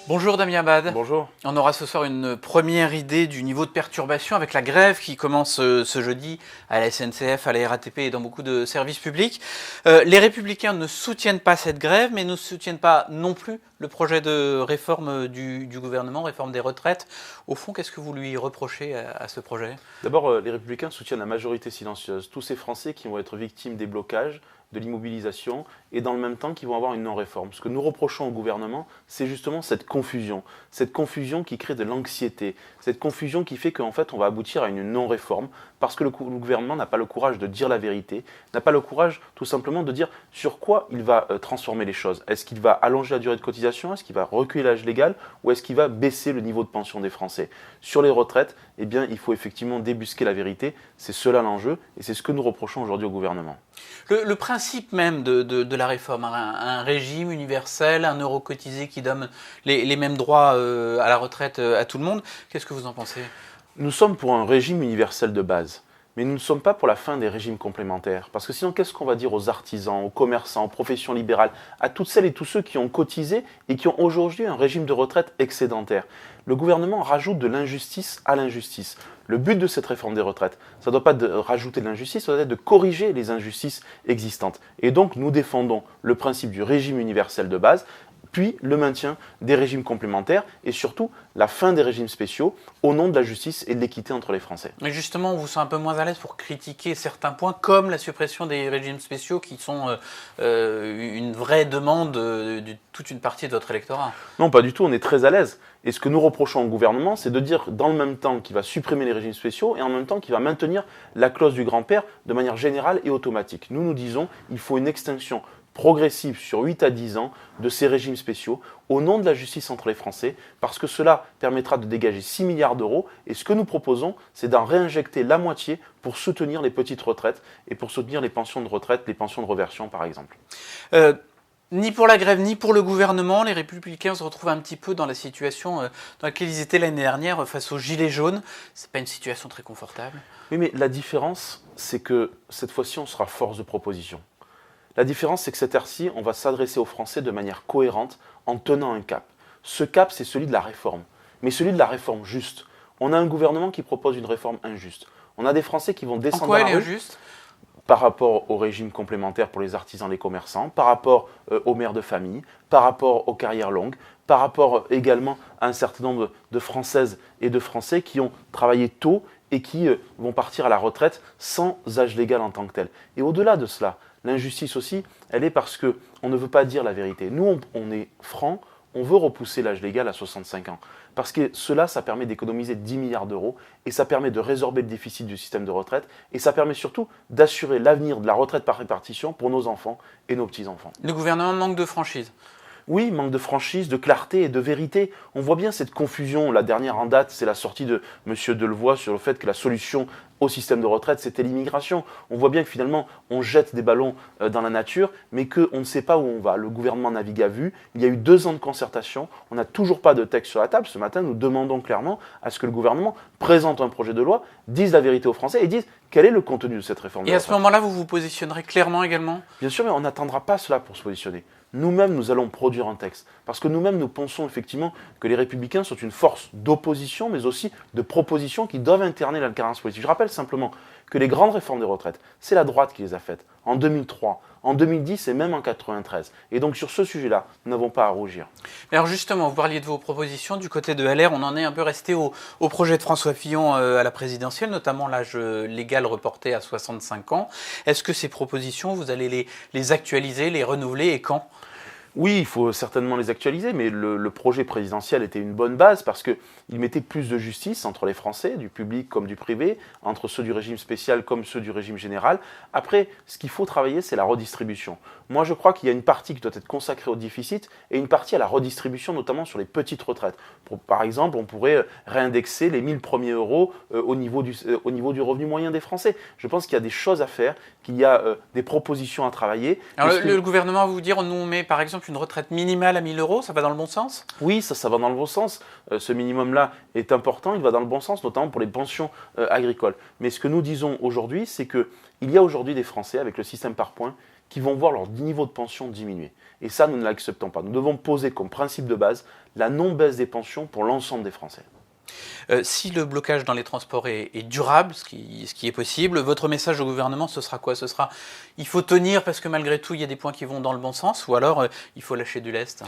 Bonjour Damien Abad. Bonjour. On aura ce soir une première idée du niveau de perturbation avec la grève qui commence ce jeudi à la SNCF, à la RATP et dans beaucoup de services publics. Les Républicains ne soutiennent pas cette grève, mais ne soutiennent pas non plus le projet de réforme du gouvernement, réforme des retraites. Au fond, qu'est-ce que vous lui reprochez à ce projet ? D'abord, les Républicains soutiennent la majorité silencieuse, tous ces Français qui vont être victimes des blocages, de l'immobilisation, et dans le même temps qui vont avoir une non-réforme. Ce que nous reprochons au gouvernement, c'est justement cette confusion qui crée de l'anxiété, cette confusion qui fait qu'en fait on va aboutir à une non-réforme, parce que le gouvernement n'a pas le courage de dire la vérité, n'a pas le courage tout simplement de dire sur quoi il va transformer les choses. Est-ce qu'il va allonger la durée de cotisation, est-ce qu'il va reculer l'âge légal, ou est-ce qu'il va baisser le niveau de pension des Français ? Sur les retraites, eh bien, il faut effectivement débusquer la vérité, c'est cela l'enjeu, et c'est ce que nous reprochons aujourd'hui au gouvernement. Le principe même de la réforme, un régime universel, un euro cotisé qui donne les mêmes droits à la retraite à tout le monde, qu'est-ce que vous en pensez ? Nous sommes pour un régime universel de base, mais nous ne sommes pas pour la fin des régimes complémentaires. Parce que sinon, qu'est-ce qu'on va dire aux artisans, aux commerçants, aux professions libérales, à toutes celles et tous ceux qui ont cotisé et qui ont aujourd'hui un régime de retraite excédentaire ? Le gouvernement rajoute de l'injustice à l'injustice. Le but de cette réforme des retraites, ça ne doit pas de rajouter de l'injustice, ça doit être de corriger les injustices existantes. Et donc, nous défendons le principe du régime universel de base, puis le maintien des régimes complémentaires et surtout la fin des régimes spéciaux au nom de la justice et de l'équité entre les Français. Mais justement, on vous sent un peu moins à l'aise pour critiquer certains points comme la suppression des régimes spéciaux qui sont une vraie demande de toute une partie de votre électorat. Non, pas du tout, on est très à l'aise. Et ce que nous reprochons au gouvernement, c'est de dire dans le même temps qu'il va supprimer les régimes spéciaux et en même temps qu'il va maintenir la clause du grand-père de manière générale et automatique. Nous disons qu'il faut une extinction progressive sur 8 à 10 ans de ces régimes spéciaux au nom de la justice entre les Français, parce que cela permettra de dégager 6 milliards d'euros. Et ce que nous proposons, c'est d'en réinjecter la moitié pour soutenir les petites retraites et pour soutenir les pensions de retraite, les pensions de réversion par exemple. Ni pour la grève, ni pour le gouvernement, les Républicains se retrouvent un petit peu dans la situation dans laquelle ils étaient l'année dernière face aux Gilets jaunes. C'est pas une situation très confortable. Oui, mais la différence, c'est que cette fois-ci, on sera force de proposition. La différence, c'est que cette heure-ci, on va s'adresser aux Français de manière cohérente en tenant un cap. Ce cap, c'est celui de la réforme, mais celui de la réforme juste. On a un gouvernement qui propose une réforme injuste. On a des Français qui vont descendre dans la rue. En quoi elle est injuste ? Par rapport au régime complémentaire pour les artisans et les commerçants, par rapport aux mères de famille, par rapport aux carrières longues, par rapport également à un certain nombre de Françaises et de Français qui ont travaillé tôt et qui vont partir à la retraite sans âge légal en tant que tel. Et au-delà de cela, l'injustice aussi, elle est parce qu'on ne veut pas dire la vérité. Nous, on est franc, on veut repousser l'âge légal à 65 ans. Parce que cela, ça permet d'économiser 10 milliards d'euros et ça permet de résorber le déficit du système de retraite et ça permet surtout d'assurer l'avenir de la retraite par répartition pour nos enfants et nos petits-enfants. Le gouvernement manque de franchise. Oui, manque de franchise, de clarté et de vérité. On voit bien cette confusion. La dernière en date, c'est la sortie de M. Delevoye sur le fait que la solution au système de retraite, c'était l'immigration. On voit bien que finalement, on jette des ballons dans la nature, mais qu'on ne sait pas où on va. Le gouvernement navigue à vue. Il y a eu 2 ans de concertation. On n'a toujours pas de texte sur la table. Ce matin, nous demandons clairement à ce que le gouvernement présente un projet de loi, dise la vérité aux Français et dise quel est le contenu de cette réforme. Et à ce moment-là, vous vous positionnerez clairement également ? Bien sûr, mais on n'attendra pas cela pour se positionner. Nous-mêmes, nous allons produire un texte. Parce que nous-mêmes, nous pensons effectivement que les Républicains sont une force d'opposition, mais aussi de proposition qui doivent interner l'alternance politique. Je rappelle simplement que les grandes réformes des retraites, c'est la droite qui les a faites en 2003, en 2010 et même en 1993. Et donc sur ce sujet-là, nous n'avons pas à rougir. Alors justement, vous parliez de vos propositions. Du côté de LR, on en est un peu resté au projet de François Fillon à la présidentielle, notamment l'âge légal reporté à 65 ans. Est-ce que ces propositions, vous allez les actualiser, les renouveler et quand ? Oui, il faut certainement les actualiser, mais le projet présidentiel était une bonne base parce qu'il mettait plus de justice entre les Français, du public comme du privé, entre ceux du régime spécial comme ceux du régime général. Après, ce qu'il faut travailler, c'est la redistribution. Moi, je crois qu'il y a une partie qui doit être consacrée au déficit et une partie à la redistribution, notamment sur les petites retraites. Par exemple, on pourrait réindexer les 1000 premiers euros au niveau du revenu moyen des Français. Je pense qu'il y a des choses à faire, qu'il y a des propositions à travailler. Alors le gouvernement va vous dire, nous on met par exemple une retraite minimale à 1000 euros, ça va dans le bon sens ? Oui, ça va dans le bon sens. Ce minimum-là est important, il va dans le bon sens, notamment pour les pensions agricoles. Mais ce que nous disons aujourd'hui, c'est qu'il y a aujourd'hui des Français, avec le système par points, qui vont voir leur niveau de pension diminuer. Et ça, nous ne l'acceptons pas. Nous devons poser comme principe de base la non-baisse des pensions pour l'ensemble des Français. Si le blocage dans les transports est durable, ce qui est possible, votre message au gouvernement, ce sera quoi? Ce sera il faut tenir parce que malgré tout, il y a des points qui vont dans le bon sens, ou alors il faut lâcher du lest?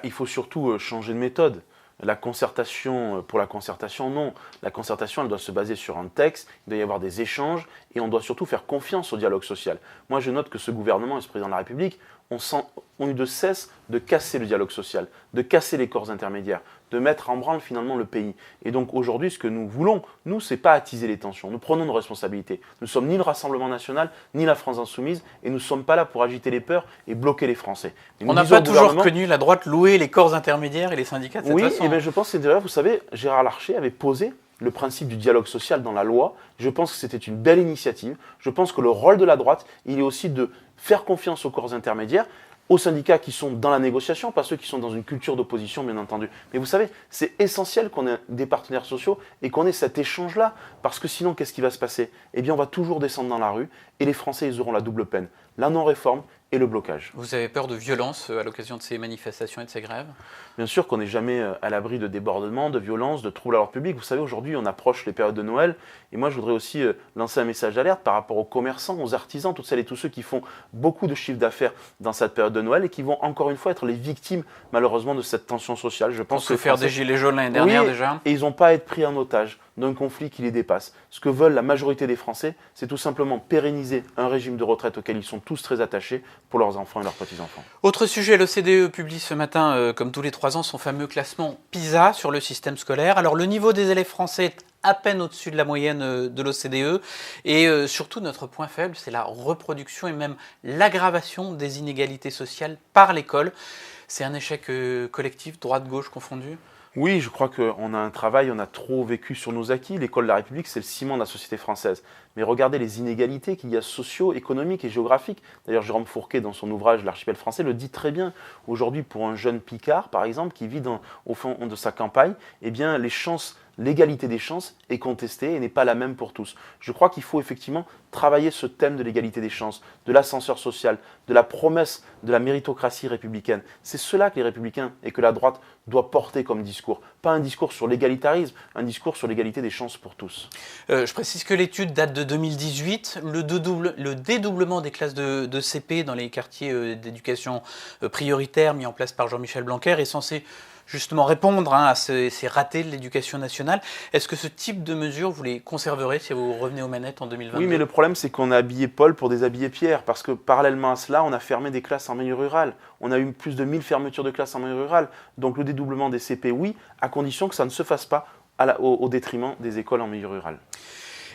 Il faut surtout changer de méthode. La concertation, pour la concertation, non. La concertation, elle doit se baser sur un texte, il doit y avoir des échanges, et on doit surtout faire confiance au dialogue social. Moi, je note que ce gouvernement et ce président de la République ont eu de cesse de casser le dialogue social, de casser les corps intermédiaires, de mettre en branle finalement le pays. Et donc aujourd'hui, ce que nous voulons, nous, c'est pas attiser les tensions. Nous prenons nos responsabilités. Nous ne sommes ni le Rassemblement national, ni la France insoumise, et nous ne sommes pas là pour agiter les peurs et bloquer les Français. On n'a pas toujours connu la droite louer les corps intermédiaires et les syndicats de cette façon. Oui, et bien je pense que c'est d'ailleurs, vous savez, Gérard Larcher avait posé le principe du dialogue social dans la loi. Je pense que c'était une belle initiative. Je pense que le rôle de la droite, il est aussi de faire confiance aux corps intermédiaires, aux syndicats qui sont dans la négociation, pas ceux qui sont dans une culture d'opposition, bien entendu. Mais vous savez, c'est essentiel qu'on ait des partenaires sociaux et qu'on ait cet échange-là, parce que sinon, qu'est-ce qui va se passer? Eh bien, on va toujours descendre dans la rue et les Français, ils auront la double peine, la non-réforme et le blocage. Vous avez peur de violence à l'occasion de ces manifestations et de ces grèves? Bien sûr qu'on n'est jamais à l'abri de débordements, de violences, de troubles à l'ordre public. Vous savez, aujourd'hui, on approche les périodes de Noël. Et moi, je voudrais aussi lancer un message d'alerte par rapport aux commerçants, aux artisans, toutes celles et tous ceux qui font beaucoup de chiffre d'affaires dans cette période de Noël et qui vont encore une fois être les victimes, malheureusement, de cette tension sociale. Je pense que faire des gilets jaunes l'année dernière déjà. Et ils n'ont pas à être pris en otage d'un conflit qui les dépasse. Ce que veulent la majorité des Français, c'est tout simplement pérenniser un régime de retraite auquel ils sont tous très attachés pour leurs enfants et leurs petits-enfants. Autre sujet, l'OCDE publie ce matin, comme tous les 3 ans, son fameux classement PISA sur le système scolaire. Alors le niveau des élèves français est à peine au-dessus de la moyenne de l'OCDE et surtout notre point faible, c'est la reproduction et même l'aggravation des inégalités sociales par l'école. C'est un échec collectif, droite-gauche confondus? Oui, je crois qu'on a un travail, on a trop vécu sur nos acquis. L'école de la République, c'est le ciment de la société française. Mais regardez les inégalités qu'il y a socio-économiques et géographiques. D'ailleurs, Jérôme Fourquet, dans son ouvrage L'archipel français, le dit très bien. Aujourd'hui, pour un jeune Picard, par exemple, qui vit au fond de sa campagne, eh bien, l'égalité des chances est contestée et n'est pas la même pour tous. Je crois qu'il faut effectivement travailler ce thème de l'égalité des chances, de l'ascenseur social, de la promesse de la méritocratie républicaine. C'est cela que les républicains et que la droite doit porter comme discours. Pas un discours sur l'égalitarisme, un discours sur l'égalité des chances pour tous. Je précise que l'étude date de 2018. Le dédoublement des classes de CP dans les quartiers d'éducation prioritaire mis en place par Jean-Michel Blanquer est censé justement répondre à ces ratés de l'éducation nationale. Est-ce que ce type de mesures, vous les conserverez si vous revenez aux manettes en 2022? Oui, mais le problème, c'est qu'on a habillé Paul pour déshabiller Pierre, parce que parallèlement à cela, on a fermé des classes en milieu rural. On a eu plus de 1000 fermetures de classes en milieu rural. Donc le dédoublement des CP, oui, à condition que ça ne se fasse pas au détriment des écoles en milieu rural.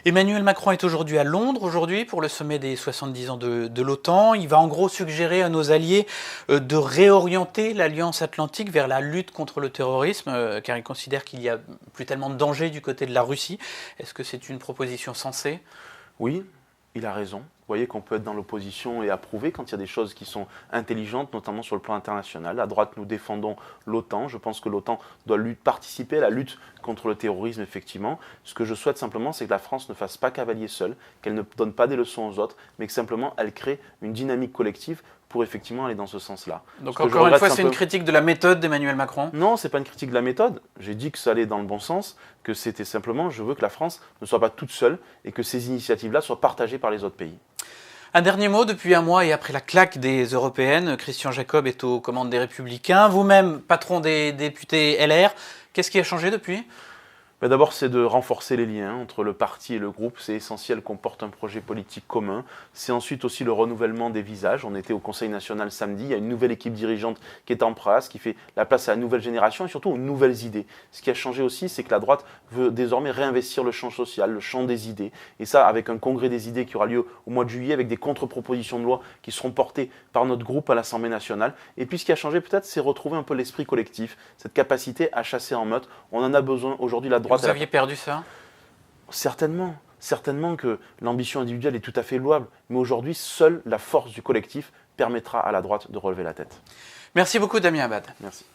Emmanuel Macron est aujourd'hui à Londres pour le sommet des 70 ans de l'OTAN. Il va en gros suggérer à nos alliés de réorienter l'Alliance Atlantique vers la lutte contre le terrorisme, car il considère qu'il n'y a plus tellement de danger du côté de la Russie. Est-ce que c'est une proposition sensée? Oui, il a raison. Vous voyez qu'on peut être dans l'opposition et approuver quand il y a des choses qui sont intelligentes, notamment sur le plan international. À droite, nous défendons l'OTAN. Je pense que l'OTAN doit participer à la lutte contre le terrorisme, effectivement. Ce que je souhaite simplement, c'est que la France ne fasse pas cavalier seul, qu'elle ne donne pas des leçons aux autres, mais que simplement elle crée une dynamique collective pour effectivement aller dans ce sens-là. Donc encore une fois, c'est une critique de la méthode d'Emmanuel Macron? Non, ce n'est pas une critique de la méthode. J'ai dit que ça allait dans le bon sens, que c'était simplement, je veux que la France ne soit pas toute seule et que ces initiatives-là soient partagées par les autres pays. Un dernier mot, depuis un mois et après la claque des européennes, Christian Jacob est aux commandes des Républicains. Vous-même, patron des députés LR, qu'est-ce qui a changé depuis ? D'abord, c'est de renforcer les liens entre le parti et le groupe. C'est essentiel qu'on porte un projet politique commun. C'est ensuite aussi le renouvellement des visages. On était au Conseil national samedi. Il y a une nouvelle équipe dirigeante qui est en place, qui fait la place à la nouvelle génération et surtout aux nouvelles idées. Ce qui a changé aussi, c'est que la droite veut désormais réinvestir le champ social, le champ des idées. Et ça, avec un congrès des idées qui aura lieu au mois de juillet, avec des contre-propositions de loi qui seront portées par notre groupe à l'Assemblée nationale. Et puis, ce qui a changé peut-être, c'est retrouver un peu l'esprit collectif, cette capacité à chasser en meute. On en a besoin aujourd'hui, la droite. Vous aviez perdu ça ? Certainement. Certainement que l'ambition individuelle est tout à fait louable, mais aujourd'hui, seule la force du collectif permettra à la droite de relever la tête. Merci beaucoup, Damien Abad. Merci.